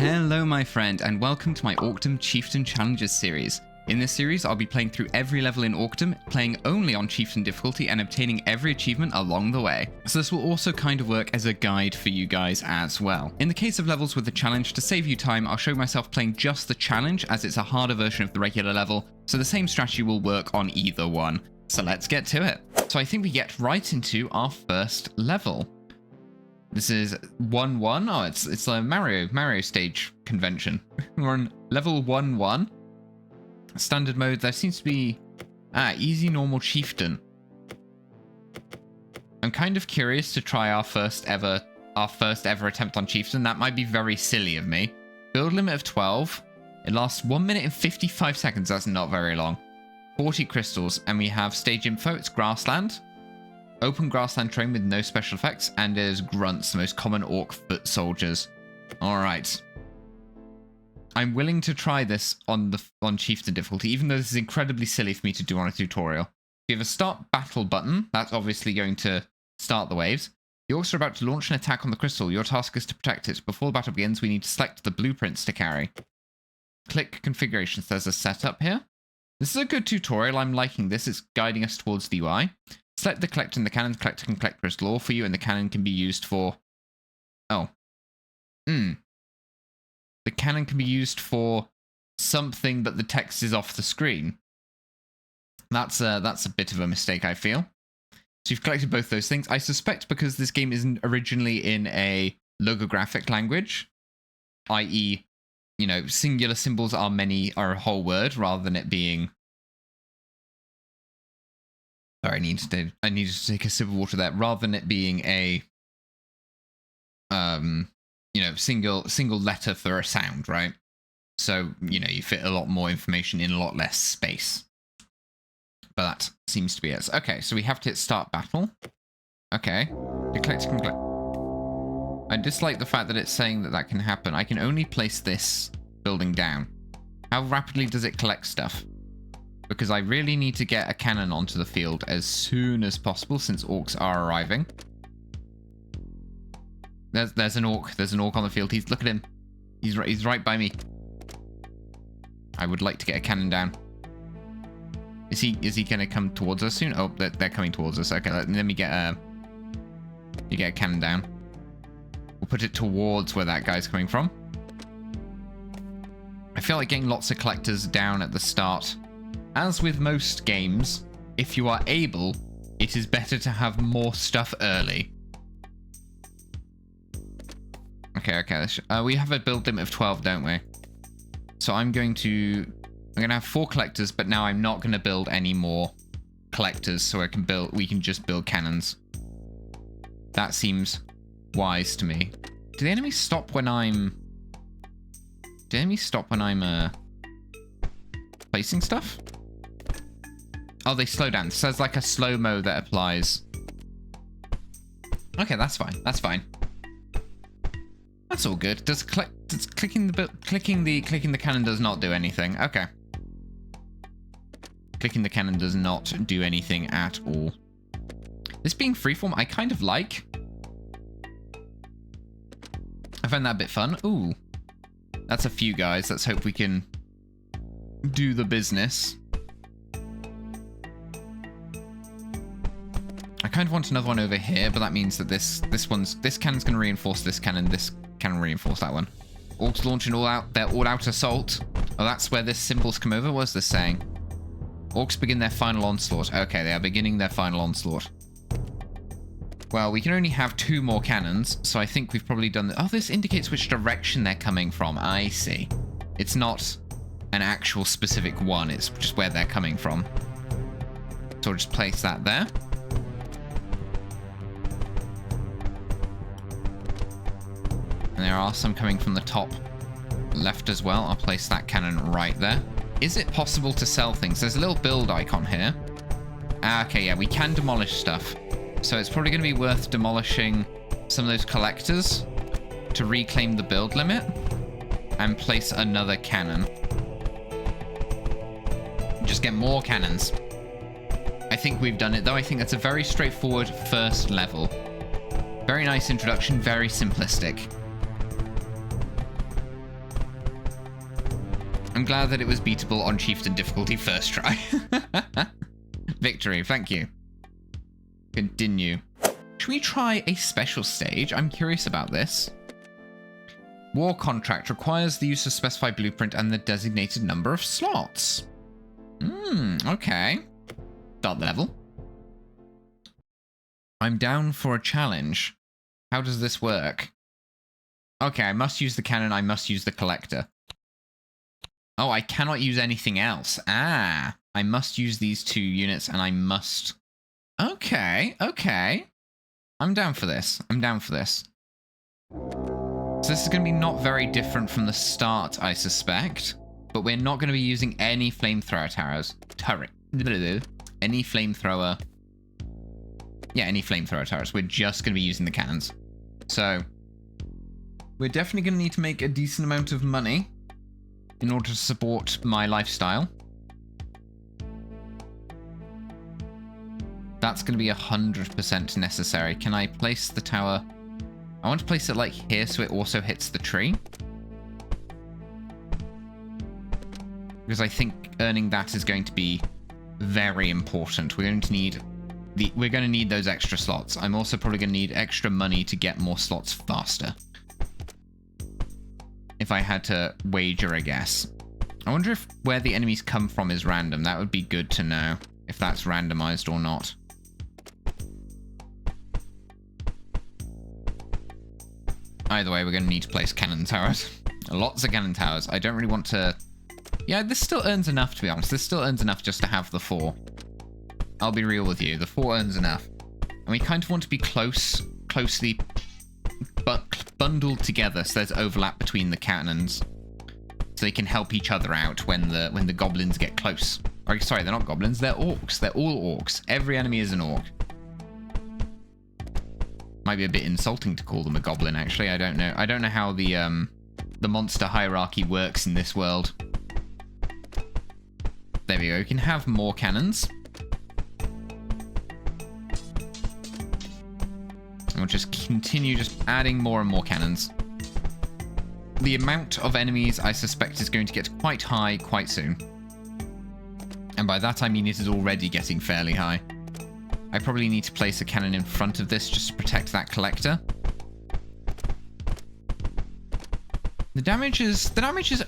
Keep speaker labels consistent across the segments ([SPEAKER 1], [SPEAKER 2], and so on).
[SPEAKER 1] Hello my friend, and welcome to my Orcdom Chieftain Challenges series. In this series, I'll be playing through every level in Orcdom, playing only on Chieftain difficulty and obtaining every achievement along the way. So this will also kind of work as a guide for you guys as well. In the case of levels with the challenge, to save you time, I'll show myself playing just the challenge as it's a harder version of the regular level, so the same strategy will work on either one. So let's get to it. So I think we get right into our first level. This is 1-1. Oh, it's a Mario stage convention. We're on level 1-1. Standard mode. There seems to be easy, normal, chieftain. I'm kind of curious to try our first ever attempt on chieftain. That might be very silly of me. Build limit of 12. It lasts 1 minute and 55 seconds. That's not very long. 40 crystals, and we have stage info. It's grassland. Open grassland terrain with no special effects, and there's grunts, the most common orc foot soldiers. Alright. I'm willing to try this on Chieftain difficulty, even though this is incredibly silly for me to do on a tutorial. We have a start battle button. That's obviously going to start the waves. The orcs are about to launch an attack on the crystal. Your task is to protect it. Before the battle begins, we need to select the blueprints to carry. Click configurations. There's a setup here. This is a good tutorial. I'm liking this. It's guiding us towards the UI. Select the collector and the cannon. The collector can collect crystal ore for you, and the cannon can be used for... The cannon can be used for something, but the text is off the screen. That's a bit of a mistake, I feel. So you've collected both those things. I suspect because this game isn't originally in a logographic language, i.e., you know, singular symbols are a whole word rather than it being... Sorry, I need to take a sip of water there. Rather than it being a, you know, single letter for a sound, right? So, you know, you fit a lot more information in a lot less space. But that seems to be it. Okay, so we have to hit start battle. Okay. The collector can collect. I dislike the fact that it's saying that can happen. I can only place this building down. How rapidly does it collect stuff? Because I really need to get a cannon onto the field as soon as possible, since orcs are arriving. There's an orc. There's an orc on the field. Look at him. He's right by me. I would like to get a cannon down. Is he going to come towards us soon? Oh, they're coming towards us. Okay, let me get a cannon down. We'll put it towards where that guy's coming from. I feel like getting lots of collectors down at the start. As with most games, if you are able, it is better to have more stuff early. Okay. We have a build limit of 12, don't we? So I'm going to have 4 collectors, but now I'm not going to build any more collectors, so we can just build cannons. That seems wise to me. Do the enemies stop when I'm placing stuff? Oh, they slow down. So there's like a slow-mo that applies. Okay, that's fine. That's fine. That's all good. Clicking the cannon does not do anything. Okay. Clicking the cannon does not do anything at all. This being freeform, I kind of like. I find that a bit fun. Ooh. That's a few guys. Let's hope we can do the business. I kind of want another one over here, but that means that this cannon's going to reinforce this cannon. This cannon reinforce that one. Orcs launching their all-out assault. Oh, that's where this symbol's come over. What's this saying? Orcs begin their final onslaught. Okay, they are beginning their final onslaught. Well, we can only have 2 more cannons, so I think we've probably done... Oh, this indicates which direction they're coming from. I see. It's not an actual specific one. It's just where they're coming from. So I'll just place that there. And there are some coming from the top left as well. I'll place that cannon right there. Is it possible to sell things? There's a little build icon here. Okay, yeah, we can demolish stuff. So it's probably going to be worth demolishing some of those collectors to reclaim the build limit and place another cannon. Just get more cannons. I think we've done it, though. I think that's a very straightforward first level. Very nice introduction, very simplistic. I'm glad that it was beatable on Chieftain difficulty first try. Victory, thank you. Continue. Should we try a special stage? I'm curious about this. War contract requires the use of specified blueprint and the designated number of slots. Okay. Start the level. I'm down for a challenge. How does this work? Okay, I must use the cannon, I must use the collector. Oh, I cannot use anything else. Ah, I must use these 2 units and I must... Okay, okay. I'm down for this. I'm down for this. So this is going to be not very different from the start, I suspect. But we're not going to be using any flamethrower towers. Any flamethrower... Yeah, any flamethrower towers. We're just going to be using the cannons. So, we're definitely going to need to make a decent amount of money in order to support my lifestyle. That's going to be 100% necessary. Can I place the tower? I want to place it like here so it also hits the tree. Because I think earning that is going to be very important. We're going to need those extra slots. I'm also probably going to need extra money to get more slots faster. If I had to wager a guess. I wonder if where the enemies come from is random. That would be good to know if that's randomized or not. Either way, we're going to need to place cannon towers. Lots of cannon towers. I don't really want to... Yeah, this still earns enough, to be honest. This still earns enough just to have the 4. I'll be real with you. The 4 earns enough. And we kind of want to be closely bundled together so there's overlap between the cannons. So they can help each other out when the goblins get close. Or, sorry, they're not goblins. They're orcs. They're all orcs. Every enemy is an orc. Might be a bit insulting to call them a goblin, actually. I don't know. I don't know how the monster hierarchy works in this world. There we go. We can have more cannons. And we'll just continue just adding more and more cannons. The amount of enemies, I suspect, is going to get quite high quite soon. And by that, I mean it is already getting fairly high. I probably need to place a cannon in front of this just to protect that collector. The damage is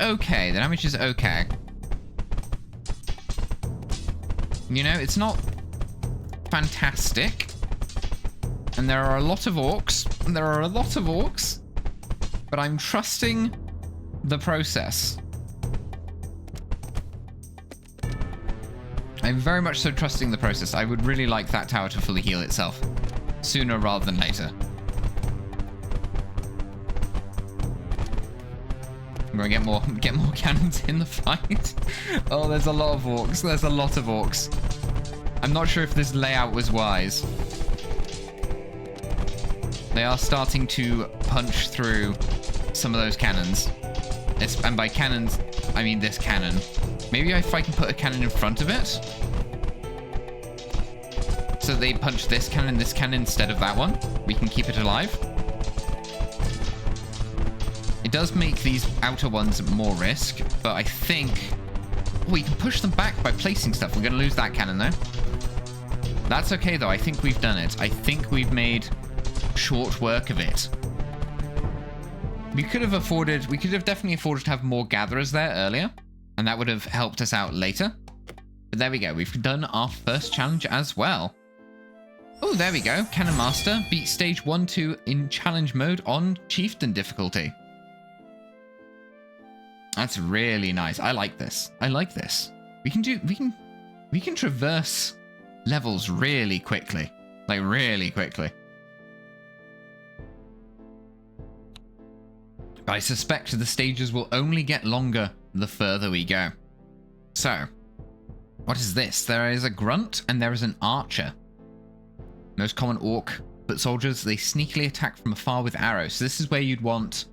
[SPEAKER 1] okay. The damage is okay. You know, it's not fantastic. And there are a lot of orcs. But I'm trusting the process. I'm very much so trusting the process. I would really like that tower to fully heal itself. Sooner rather than later. I'm going to get more cannons in the fight. Oh, there's a lot of orcs. There's a lot of orcs. I'm not sure if this layout was wise. They are starting to punch through some of those cannons. And by cannons, I mean this cannon. Maybe if I can put a cannon in front of it. So they punch this cannon instead of that one. We can keep it alive. It does make these outer ones more risk, but I think... Oh, we can push them back by placing stuff. We're going to lose that cannon, though. That's okay, though. I think we've done it. I think we've made short work of it. We could have definitely afforded to have more gatherers there earlier, and that would have helped us out later. But there we go. We've done our first challenge as well. Oh, there we go. Cannon Master beat stage 1-2 in challenge mode on Chieftain difficulty. That's really nice. I like this. I like this. We can traverse levels really quickly. Like, really quickly. I suspect the stages will only get longer the further we go. So, what is this? There is a grunt and there is an archer. Most common orc foot soldiers, they sneakily attack from afar with arrows. So this is where you'd want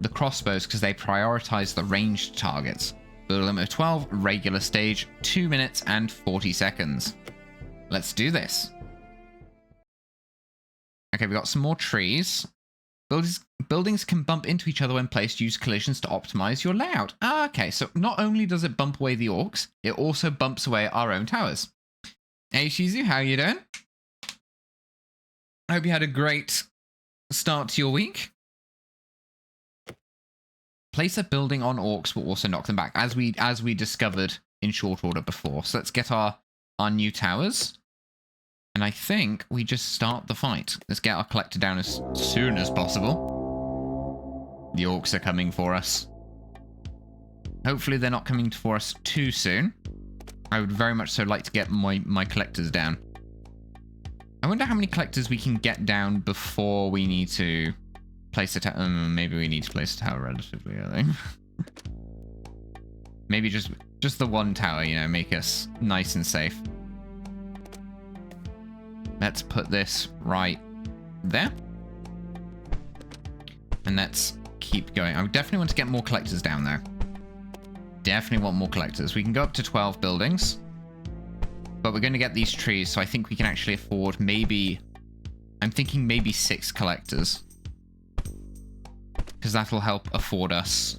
[SPEAKER 1] the crossbows because they prioritize the ranged targets. Build a limit of 12, regular stage, 2 minutes and 40 seconds. Let's do this. Okay, we got some more trees. Buildings can bump into each other when placed. Use collisions to optimize your layout. Ah, okay, so not only does it bump away the orcs, it also bumps away our own towers. Hey, Shizu, how you doing? I hope you had a great start to your week. Place a building on orcs will also knock them back, as we discovered in short order before. So let's get our new towers. And I think we just start the fight. Let's get our collector down as soon as possible. The orcs are coming for us. Hopefully they're not coming for us too soon. I would very much so like to get my collectors down. I wonder how many collectors we can get down before we need to place a tower. Maybe we need to place a tower relatively early. Maybe just the one tower, you know, make us nice and safe. Let's put this right there. And let's keep going. I definitely want to get more collectors down there. Definitely want more collectors. We can go up to 12 buildings. But we're going to get these trees, so I think we can actually afford maybe... I'm thinking maybe 6 collectors. Because that'll help afford us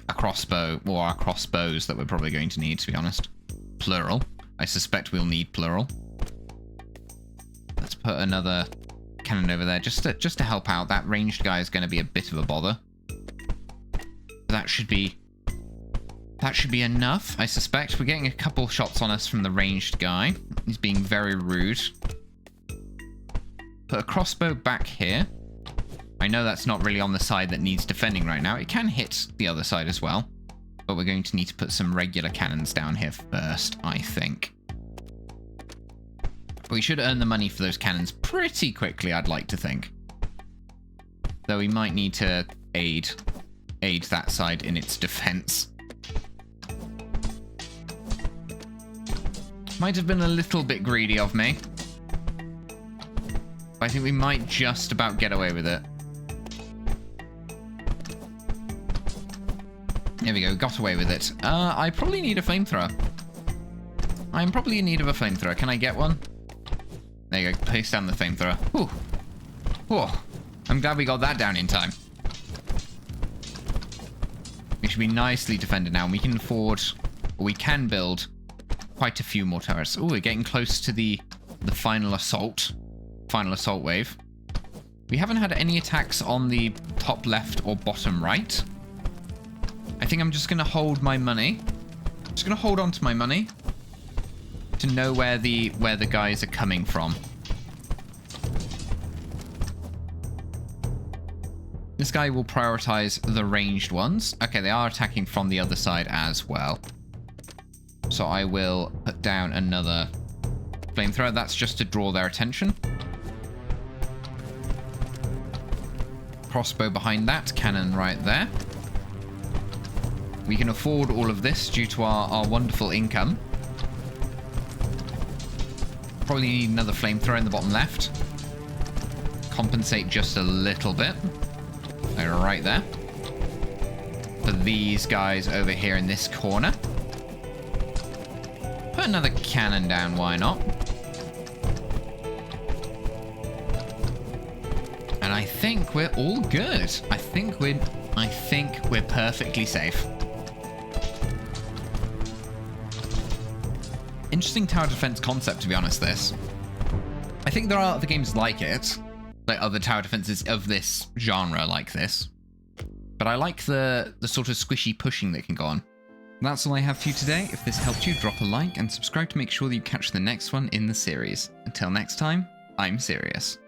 [SPEAKER 1] a crossbow, or our crossbows that we're probably going to need, to be honest. Plural. I suspect we'll need plural. Let's put another cannon over there just to help out. That ranged guy is going to be a bit of a bother. That should be enough, I suspect. We're getting a couple shots on us from the ranged guy. He's being very rude. Put a crossbow back here. I know that's not really on the side that needs defending right now. It can hit the other side as well. But we're going to need to put some regular cannons down here first, I think. But we should earn the money for those cannons pretty quickly, I'd like to think. Though we might need to aid that side in its defense. Might have been a little bit greedy of me. But I think we might just about get away with it. There we go, got away with it. I probably need a flamethrower. I'm probably in need of a flamethrower. Can I get one? There you go, place down the flamethrower. Whew. Whew. I'm glad we got that down in time. We should be nicely defended now. We can afford, or we can build quite a few more turrets. Oh, we're getting close to the final assault wave. We haven't had any attacks on the top left or bottom right. I think I'm just going to hold my money. Just going to hold on to my money to know where the guys are coming from. This guy will prioritize the ranged ones. Okay, they are attacking from the other side as well. So I will put down another flamethrower. That's just to draw their attention. Crossbow behind that, cannon right there. We can afford all of this due to our wonderful income. Probably need another flamethrower in the bottom left. Compensate just a little bit. Right there. For these guys over here in this corner. Put another cannon down, why not? And I think we're all good. I think we're perfectly safe. Interesting tower defense concept, to be honest, this. I think there are other games like it. Like other tower defenses of this genre like this. But I like the sort of squishy pushing that can go on. That's all I have for you today. If this helped you, drop a like and subscribe to make sure that you catch the next one in the series. Until next time, I'm Sirius.